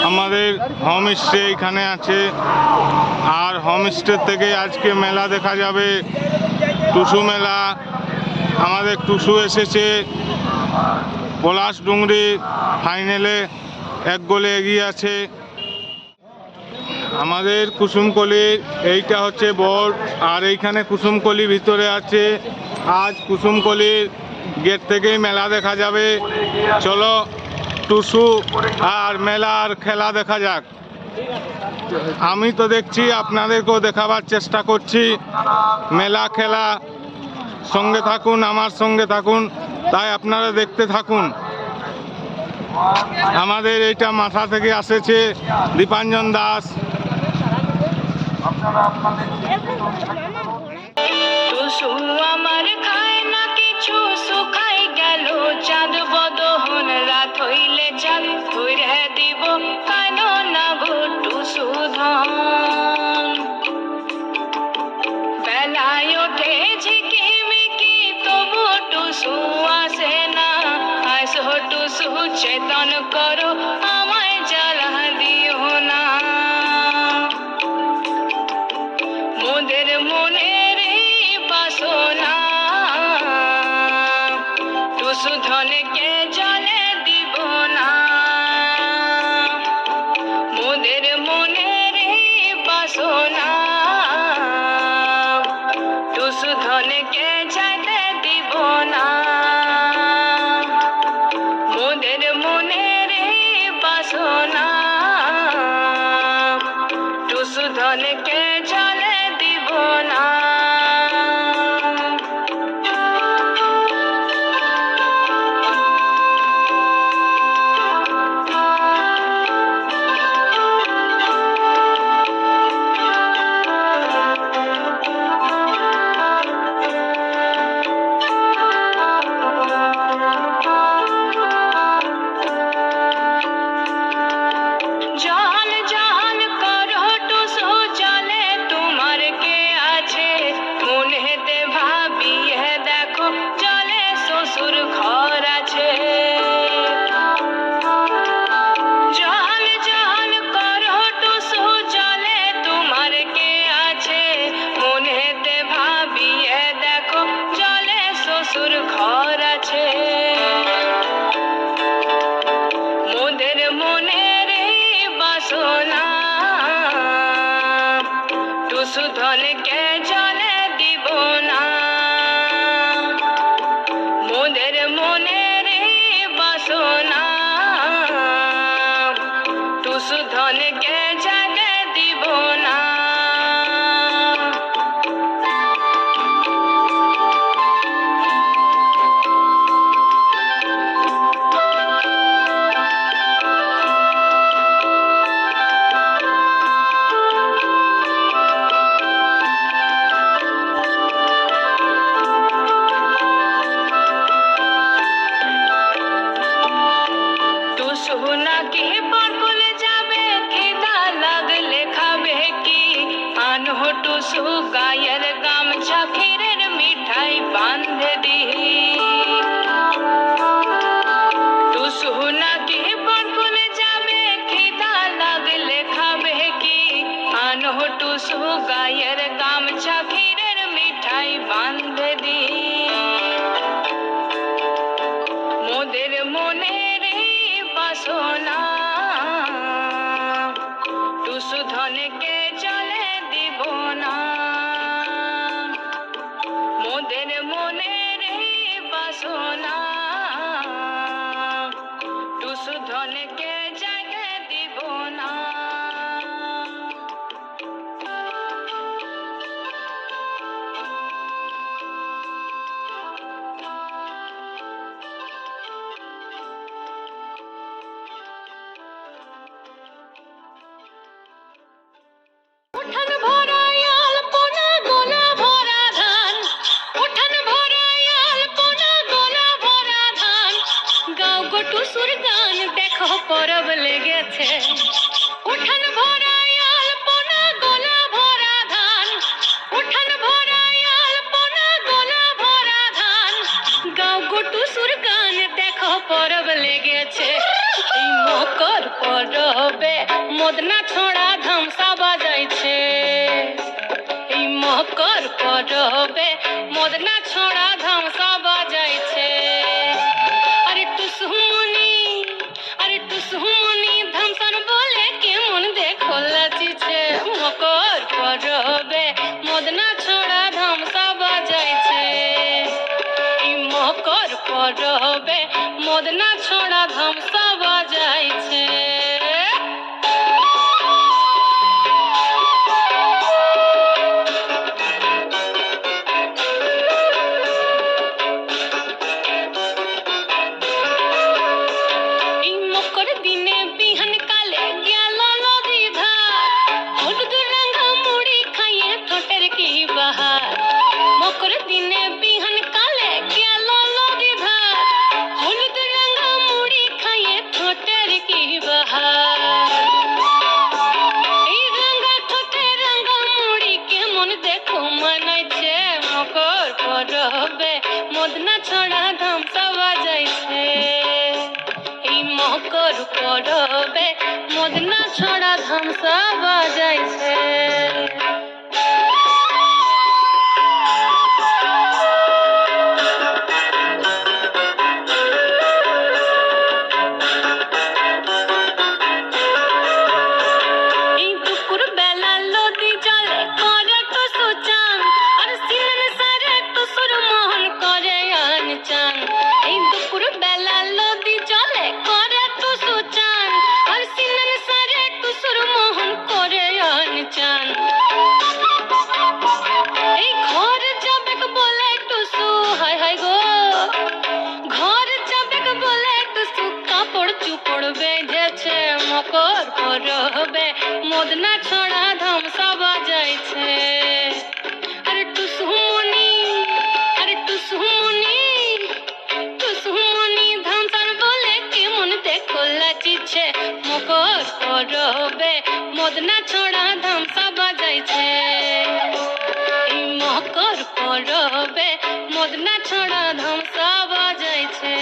আমাদের হোমস্টে এখানে আছে, আর হোমস্টে থেকে আজকে মেলা দেখা যাবে, টুসু মেলা। আমাদের টুসু এসেছে পলাশডুংরি ফাইনালে 1 গোলে এগিয়ে আছে। আমাদের কুসুমকলি এইটা হচ্ছে বোর্ড, আর এইখানে কুসুমকলি ভিতরে আছে। আজ কুসুমকলির গেট থেকেই মেলা দেখা যাবে। চলো টুসু আর মেলার খেলা দেখা যাক। আমি তো দেখছি, আপনাদেরকেও দেখাবার চেষ্টা করছি মেলা খেলা। সঙ্গে থাকুন, আমার সঙ্গে থাকুন, তাই আপনারা দেখতে থাকুন। আমাদের এইটা মাথা থেকে আসেছে দীপাঞ্জন দাস। টুসু আমার খায় না কিছু, শুকাই গেল চাঁদ বদহন, রাত হইলে চাঁদ ধরে দিব কেন না গো টুসু ধন। বেলায় ওঠে ঝিকিমিকি তবু টুসু আসে না, আসো টুসু চেতন করো আমায় জ্বালা দিও না। মোদের মনের বাসনা টুসু ধনকে জলে দিব না। মোদের মনের বাসনা টুসু ধনকে যেতে দিব না। মোদের মনের বাসনা টুসু ধনকে জলে দিব না। জল জল করো টুসু জলে তোমার কে আছে, মনেতে ভাবিয়ে দেখো জলে শ্বশুর ঘর আছে। জল জল করো টুসু জলে তোমার কে আছে, মনেতে ভাবিয়ে দেখো জলে শ্বশুর ঘর আছে। মোদের মনের বাসনা টুসু ধনকে জলে দিব না। মোদের মনের বাসনা টুসু ধনকে জলে দিব না। টুসু নাকি পার্কলে যাবে, খিদা লাগলে খাবে কি, আনো টুসু গায়ের গামছা ক্ষীরের মিঠাই বাঁধে দিহি। টুসু নাকি পার্কলে যাবে, খিদা লাগলে খাবে কি, আনো টুসু গায়ের গামছা ক্ষীরের মিঠাই বাঁধে দিহি। মোদের মনের বাসনা টুসু ধনকে জলে দিব না। মোদের মনের বাসনা টুসু ধনকে জলে দিব না। উঠান ভরাই আলপনা গোলা ভরা ধান, উঠান ভরাই আলপনা গোলা ভরা ধান, গাও গো টুসুর গান দেখো পরব লেগেছে। উঠান ভরাই আলপনা গোলা ভরা ধান, উঠান ভরাই আলপনা গোলা ভরা ধান, গাও গো টুসুর গান দেখো পরব লেগেছে। এই মকর মদনা ছোড়া ধামসা বাজাইছে এই মকর পরবে মদনা ছোড়া ধামসা বাজাইছে আরে টুসুমনি ধামসান বলে কেমন দেখো লাচিছে মকর পরবে মদনা ছোড়া ধামসা বাজাইছে এই মকর পরবে মদনা ছোড়া ধামসা বাজাইছে মদনা ছড়া ধামসা বাজাইছে এই মকর পরবে মদনা ছড়া ধামসা বাজাইছে মকর পরবে মদনা ছড়া ধামসা বাজাইছে আরে টুসুমনি ধামসান বলে কেমন দেখো লাচিছে মকর পরবে মদনা ছড়া ধামসা বাজাইছে এই মকর পরবে মদনা ছড়া ধামসা বাজাইছে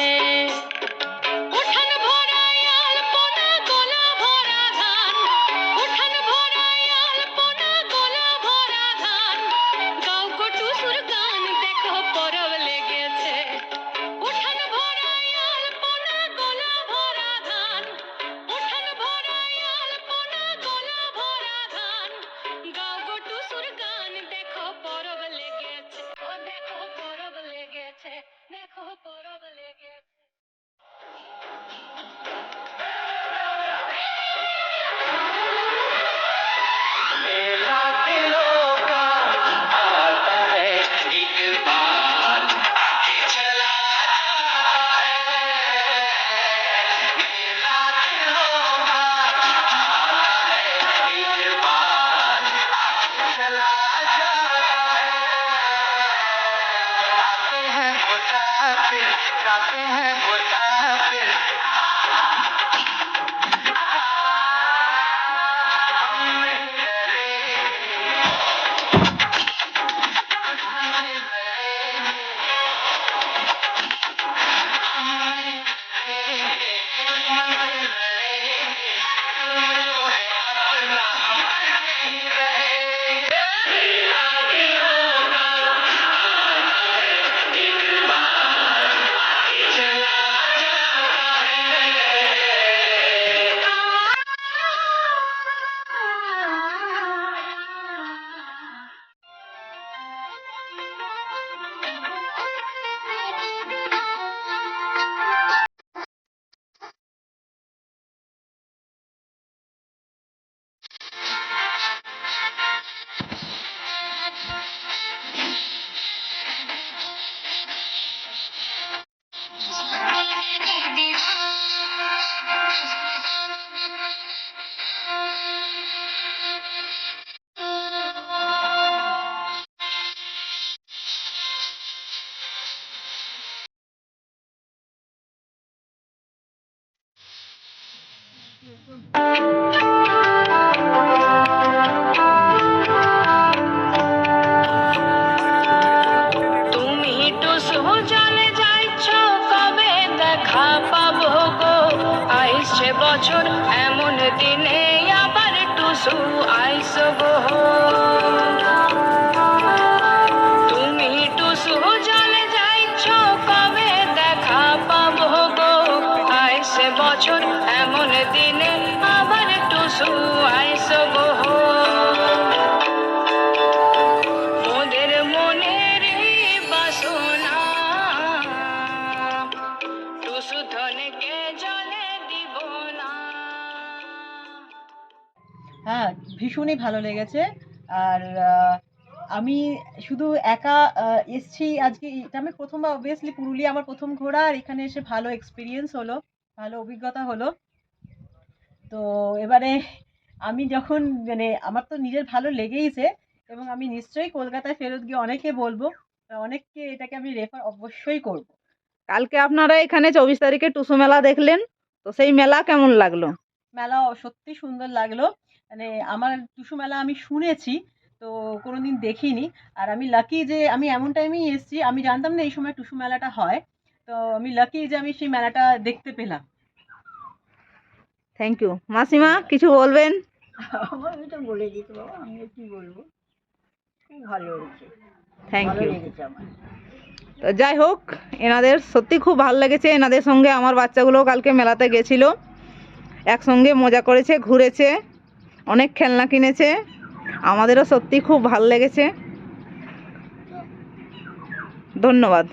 তুমি টুসু জলে যাইছ কবে দেখা পাবো গো আইসছে বছর এমন দিনে আবার টুসু আইসো গো তুমি টুসু জলে যাইছ কবে দেখা পাবো গো আইসে বছর এমন দিনে আবার টুসু আইসো গো মোদের মনের এই বাসনা টুসু ধনকে জলে দিব না। হ্যাঁ, ভীষণই ভালো লেগেছে। আর আমি শুধু একা এসছি আজকে, এটা আমি প্রথমবার, অবভিয়াসলি পুরুলিয়া আমার প্রথম ঘোরা, আর এখানে এসে ভালো এক্সপিরিয়েন্স হলো, ভালো অভিজ্ঞতা হলো। তো এবারে আমি যখন মানে আমার তো নিজের ভালো লেগেইছে, এবং আমি নিশ্চয়ই কলকাতায় ফেরত গিয়ে অনেকে বলবো, অনেককে এটাকে আমি রেফার অবশ্যই করব। কালকে আপনারা এখানে 24 তারিখে টুসু মেলা দেখলেন, তো সেই মেলা কেমন লাগলো? মেলা সত্যি সুন্দর লাগলো। মানে আমার টুসু মেলা আমি শুনেছি, তো কোনোদিন দেখিনি। আর আমি লাকি যে আমি এমন টাইমেই এসেছি, আমি জানতাম না এই সময় টুসু মেলাটা হয়। তো আমি লাকি যে আমি সেই মেলাটা দেখতে পেলাম। Thank you. মাসিমা কিছু বলবেন? আমি তো বলে দিতে বাবা, আমি আর কি বলবো। খুব ভালো হয়েছে, থ্যাংক ভালো ইউ। লেগেছে আমার। তো যাই হোক, এনাদের সত্যি খুব ভালো লেগেছে। এনাদের সঙ্গে আমার বাচ্চাগুলো কালকে মেলাতে গেছিল, একসঙ্গে মজা করেছে, ঘুরেছে, অনেক খেলনা কিনেছে। আমাদেরও সত্যি খুব ভালো লেগেছে। ধন্যবাদ।